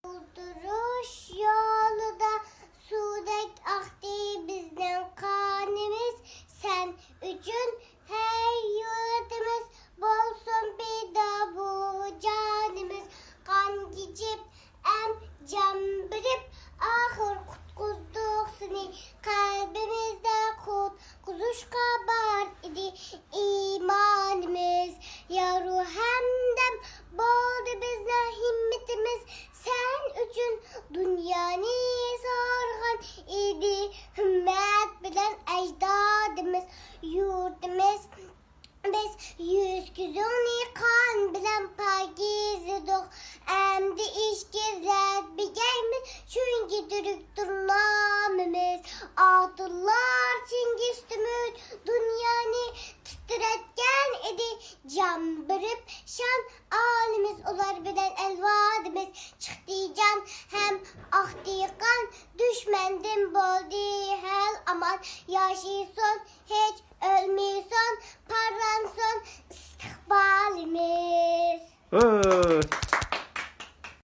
Duruş yolunda sudek aktı bizden kanımız. Sen üçün her yurtımız bolsun bir de bu canımız. Kan geçip can birip ahır kutkuzduk seni. Kalbimizde kuzuş kabar idi imanımız. Ya ruhemden boldu bizle himmetimiz. Sen üçün dünyanı sorgan idi. Hümmet bilen ecdadımız, yurtımız. Biz yüz güzünü kan bilen pagizdik. Emdi işgirler bilgeymiz. Çünkü dürüktür namımız. Adılar Çingiztümüz. Dünyanı titretken idi. Can birip şan alimiz. Olar bilen elvadımız. Çıktı can hem aktı kan. Düşmendim boldi hel aman. Yaşıyorsun hiç ölmüyorsun. Parlansın istikbalimiz.